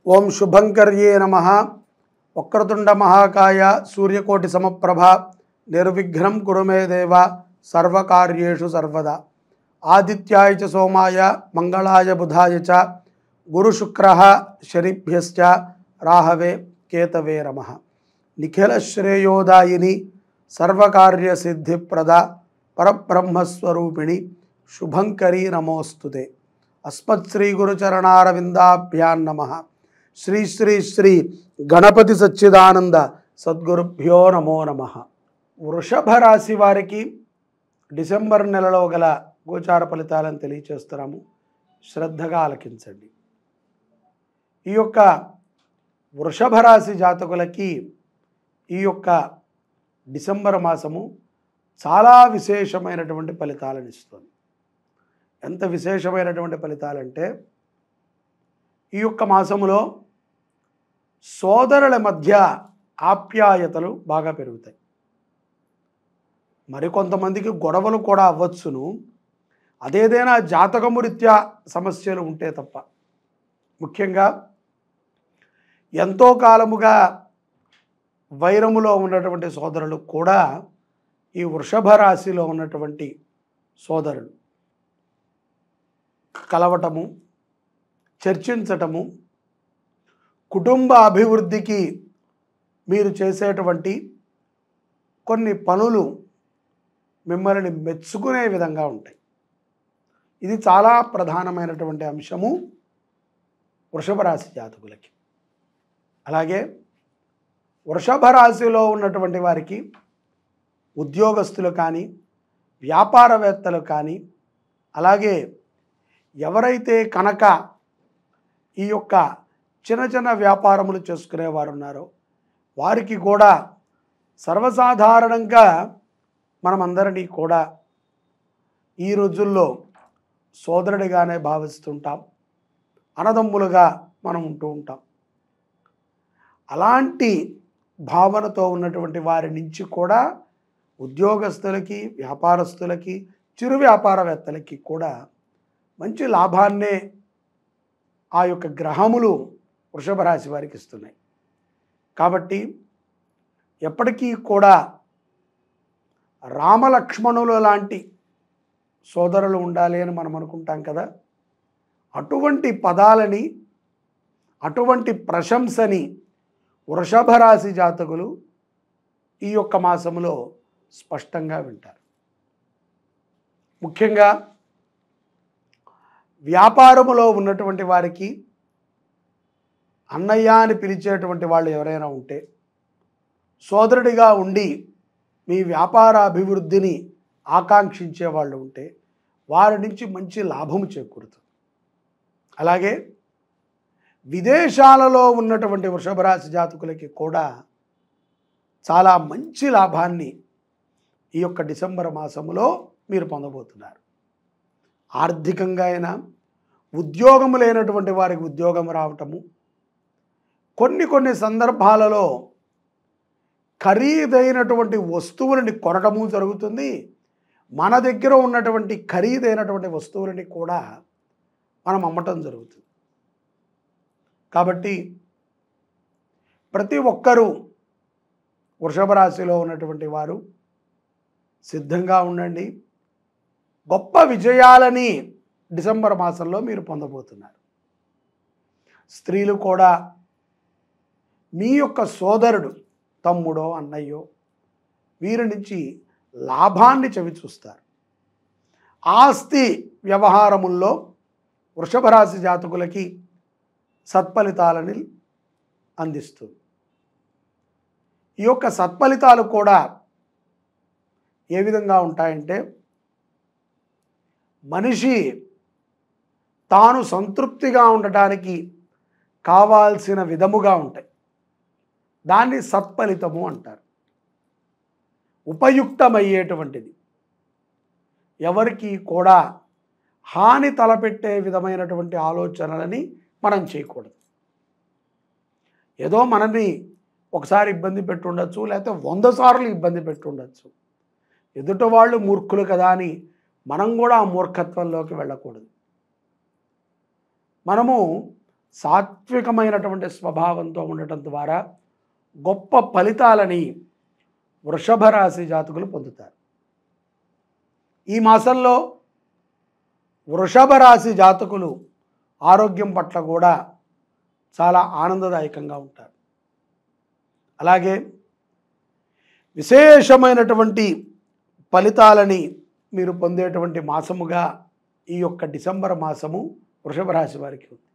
ఓం శుభంకర్యే నమః. వక్రతుండ మహాకాయ సూర్యకోటి సమప్రభ నిర్విఘ్నం కురు మే దేవ సర్వకార్యేషు సర్వదా. ఆదిత్యాయ చ సోమాయ మంగళాయ బుధాయ చ గురుశుక్రః శనిభ్యశ్చ రాహవే కేతవే నమః. నిఖిల శ్రేయోదాయిని సర్వకార్య సిద్ధిప్రద పరబ్రహ్మస్వరూపిణి శుభంకరీ నమోస్తుతే. అస్మత్ శ్రీ గురుచరణారవిందాభ్యాం నమః. శ్రీ శ్రీ శ్రీ గణపతి సచ్చిదానంద సద్గురుభ్యో నమో నమః. వృషభ రాశి వారికి డిసెంబర్ నెలలో గల గోచార ఫలితాలను తెలియచేస్తున్నాము. శ్రద్ధగా ఆలకించండి. ఈ యొక్క వృషభ రాశి జాతకులకి ఈ యొక్క డిసెంబర్ మాసము చాలా విశేషమైనటువంటి ఫలితాలను ఇస్తుంది. ఎంత విశేషమైనటువంటి ఫలితాలంటే, ఈ యొక్క మాసములో సోదరుల మధ్య ఆప్యాయతలు బాగా పెరుగుతాయి. మరికొంతమందికి గొడవలు కూడా అవ్వచ్చును, అదేదైనా జాతకము రీత్యా సమస్యలు ఉంటే తప్ప. ముఖ్యంగా ఎంతో కాలముగా వైరములో ఉన్నటువంటి సోదరులు కూడా ఈ వృషభ రాశిలో ఉన్నటువంటి సోదరులు కలవటము, చర్చించటము, కుటుంబ అభివృద్ధికి మీరు చేసేటువంటి కొన్ని పనులు మిమ్మల్ని మెచ్చుకునే విధంగా ఉంటాయి. ఇది చాలా ప్రధానమైనటువంటి అంశము వృషభ రాశి జాతకులకి. అలాగే వృషభ రాశిలో ఉన్నటువంటి వారికి ఉద్యోగస్తులు కానీ, వ్యాపారవేత్తలు కానీ, అలాగే ఎవరైతే కనుక ఈ యొక్క చిన్న చిన్న వ్యాపారములు చేసుకునేవారు ఉన్నారో వారికి కూడా సర్వసాధారణంగా మనమందరినీ కూడా ఈ రోజుల్లో సోదరుడిగానే భావిస్తుంటాం, అన్నదమ్ములుగా మనం ఉంటూ ఉంటాం. అలాంటి భావనతో ఉన్నటువంటి వారి నుంచి కూడా ఉద్యోగస్తులకి, వ్యాపారస్తులకి, చిరు వ్యాపారవేత్తలకి కూడా మంచి లాభాన్నే ఆ యొక్క గ్రహములు వృషభ రాశి వారికి ఇస్తున్నాయి. కాబట్టి ఎప్పటికీ కూడా రామలక్ష్మణులు లాంటి సోదరులు ఉండాలి అని మనం అనుకుంటాం కదా. అటువంటి పదాలని, అటువంటి ప్రశంసని వృషభ రాశి జాతకులు ఈ యొక్క మాసములో స్పష్టంగా వింటారు. ముఖ్యంగా వ్యాపారములో ఉన్నటువంటి వారికి అన్నయ్య అని పిలిచేటువంటి వాళ్ళు ఎవరైనా ఉంటే, సోదరుడిగా ఉండి మీ వ్యాపార అభివృద్ధిని ఆకాంక్షించే వాళ్ళు ఉంటే వారి నుంచి మంచి లాభము చేకూరుతుంది. అలాగే విదేశాలలో ఉన్నటువంటి వృషభ రాశి జాతకులకి కూడా చాలా మంచి లాభాన్ని ఈ యొక్క డిసెంబర్ మాసములో మీరు పొందబోతున్నారు. ఆర్థికంగా అయినా, ఉద్యోగము లేనటువంటి వారికి ఉద్యోగం రావటము, కొన్ని సందర్భాలలో ఖరీదైనటువంటి వస్తువులని కొనటము జరుగుతుంది. మన దగ్గర ఉన్నటువంటి ఖరీదైనటువంటి వస్తువులని కూడా మనం అమ్మటం జరుగుతుంది. కాబట్టి ప్రతి ఒక్కరూ వృషభ రాశిలో ఉన్నటువంటి వారు సిద్ధంగా ఉండండి. గొప్ప విజయాలని డిసెంబర్ మాసంలో మీరు పొందబోతున్నారు. స్త్రీలు కూడా మీ యొక్క సోదరుడు, తమ్ముడో అన్నయ్యో, వీరి నుంచి లాభాన్ని చవిచూస్తారు. ఆస్తి వ్యవహారముల్లో వృషభ రాశి జాతకులకి సత్ఫలితాలని అందిస్తుంది. ఈ యొక్క సత్ఫలితాలు కూడా ఏ విధంగా ఉంటాయంటే, మనిషి తాను సంతృప్తిగా ఉండటానికి కావాల్సిన విధముగా ఉంటాయి. దాన్ని సత్ఫలితము అంటారు. ఉపయుక్తమయ్యేటువంటిది, ఎవరికి కూడా హాని తలపెట్టే విధమైనటువంటి ఆలోచనలని మనం చేయకూడదు. ఏదో మనల్ని ఒకసారి ఇబ్బంది పెట్టుండొచ్చు, లేకపోతే 100 సార్లు ఇబ్బంది పెట్టుండొచ్చు. ఎదుట వాళ్ళు మూర్ఖులు కదా అని మనం కూడా ఆ మూర్ఖత్వంలోకి వెళ్ళకూడదు. మనము సాత్వికమైనటువంటి స్వభావంతో ఉండటం ద్వారా గొప్ప ఫలితాలని వృషభ రాశి జాతకులు పొందుతారు. ఈ మాసంలో వృషభ రాశి జాతకులు ఆరోగ్యం పట్ల కూడా చాలా ఆనందదాయకంగా ఉంటారు. అలాగే విశేషమైనటువంటి ఫలితాలని మీరు పొందేటువంటి మాసముగా ఈ యొక్క డిసెంబర్ మాసము వృషభ రాశి వారికి ఉంది.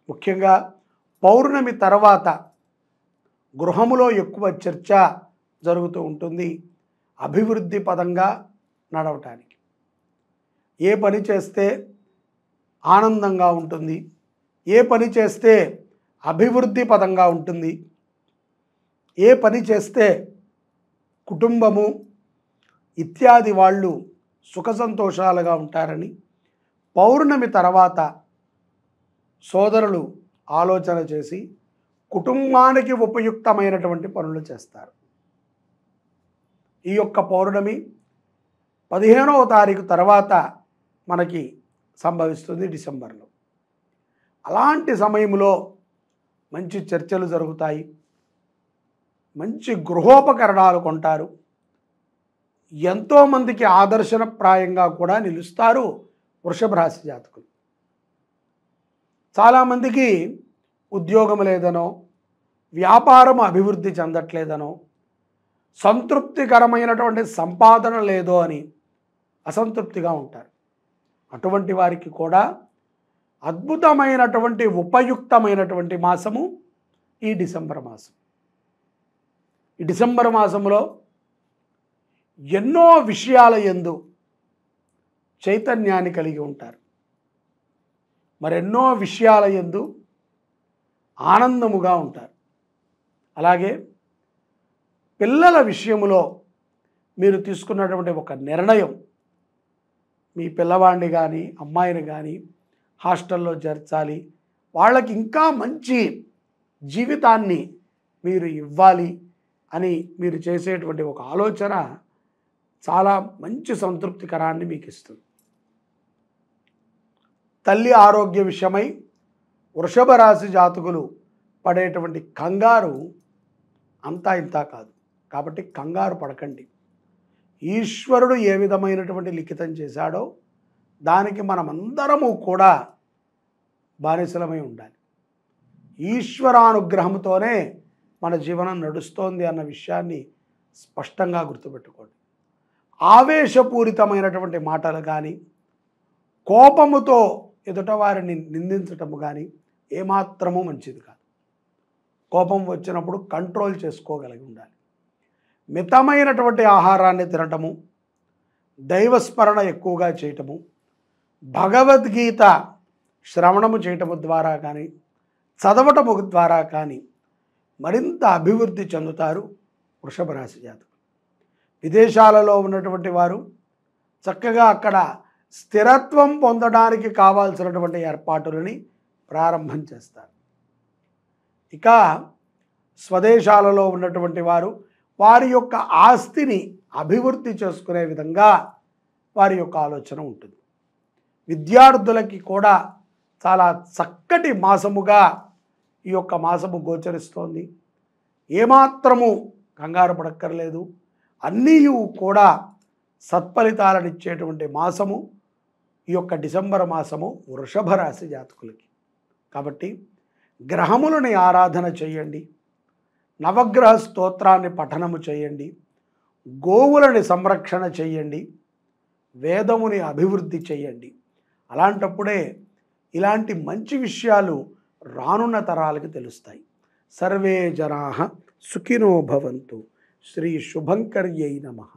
ముఖ్యంగా పౌర్ణమి తర్వాత గృహములో ఎక్కువ చర్చ జరుగుతూ ఉంటుంది అభివృద్ధి పదంగా నడవటానికి. ఏ పని చేస్తే ఆనందంగా ఉంటుంది, ఏ పని చేస్తే అభివృద్ధి పదంగా ఉంటుంది, ఏ పని చేస్తే కుటుంబము ఇత్యాది వాళ్ళు సుఖ సంతోషాలుగా ఉంటారని పౌర్ణమి తర్వాత సోదరులు ఆలోచన చేసి కుటుంబానికి ఉపయుక్తమైనటువంటి పనులు చేస్తారు. ఈ యొక్క పౌర్ణమి 15వ తారీఖు తర్వాత మనకి సంభవిస్తుంది డిసెంబర్లో. అలాంటి సమయంలో మంచి చర్చలు జరుగుతాయి, మంచి గృహోపకరణాలు కొంటారు, ఎంతోమందికి ఆదర్శనప్రాయంగా కూడా నిలుస్తారు వృషభ రాశి జాతకులు. చాలామందికి ఉద్యోగం లేదనో, వ్యాపారం అభివృద్ధి చెందట్లేదనో, సంతృప్తికరమైనటువంటి సంపాదన లేదో అని అసంతృప్తిగా ఉంటారు. అటువంటి వారికి కూడా అద్భుతమైనటువంటి ఉపయుక్తమైనటువంటి మాసము ఈ డిసెంబర్ మాసం. ఈ డిసెంబర్ మాసంలో ఎన్నో విషయాల యందు చైతన్యాన్ని కలిగి ఉంటారు, మరెన్నో విషయాల యందు ఆనందముగా ఉంటారు. అలాగే పిల్లల విషయములో మీరు తీసుకున్నటువంటి ఒక నిర్ణయం, మీ పిల్లవాడిని కానీ అమ్మాయిని కానీ హాస్టల్లో చేర్చాలి, వాళ్ళకి ఇంకా మంచి జీవితాన్ని మీరు ఇవ్వాలి అని మీరు చేసేటువంటి ఒక ఆలోచన చాలా మంచి సంతృప్తికరాన్ని మీకు ఇస్తుంది. తల్లి ఆరోగ్య విషయమై వృషభ రాశి జాతకులు పడేటువంటి కంగారు అంతా ఇంతా కాదు. కాబట్టి కంగారు పడకండి. ఈశ్వరుడు ఏ విధమైనటువంటి లిఖితం చేశాడో దానికి మనమందరము కూడా బానిసలమై ఉండాలి. ఈశ్వరానుగ్రహంతోనే మన జీవనం నడుస్తోంది అన్న విషయాన్ని స్పష్టంగా గుర్తుపెట్టుకోండి. ఆవేశపూరితమైనటువంటి మాటలు కానీ, కోపముతో ఎదుటవారిని నిందించటము కానీ ఏమాత్రము మంచిది కాదు. కోపం వచ్చినప్పుడు కంట్రోల్ చేసుకోగలిగి ఉండాలి. మితమైనటువంటి ఆహారాన్ని తినటము, దైవస్మరణ ఎక్కువగా చేయటము, భగవద్గీత శ్రవణము చేయటము ద్వారా కానీ, చదవటము ద్వారా కానీ మరింత అభివృద్ధి చెందుతారు వృషభ రాశి జాతకులు. విదేశాలలో ఉన్నటువంటి వారు చక్కగా అక్కడ స్థిరత్వం పొందడానికి కావాల్సినటువంటి ఏర్పాటులని ప్రారంభం చేస్తారు. ఇక స్వదేశాలలో ఉన్నటువంటి వారు వారి యొక్క ఆస్తిని అభివృద్ధి చేసుకునే విధంగా వారి యొక్క ఆలోచన ఉంటుంది. విద్యార్థులకి కూడా చాలా చక్కటి మాసముగా ఈ యొక్క మాసము గోచరిస్తోంది. ఏమాత్రము కంగారు పడక్కర్లేదు. అన్నీ కూడా సత్ఫలితాలను ఇచ్చేటువంటి మాసము ఈ యొక్క డిసెంబర్ మాసము వృషభ రాశి జాతకులకి. కాబట్టి గ్రహములని ఆరాధన చేయండి, నవగ్రహ స్తోత్రాన్ని పఠనము చేయండి, గోవులని సంరక్షణ చేయండి, వేదముని అభివృద్ధి చేయండి. అలాంటప్పుడే ఇలాంటి మంచి విషయాలు రానున్న తరాలకు తెలుస్తాయి. సర్వే జనాః సుఖినో భవంతు. శ్రీ శుభంకర్యై నమః.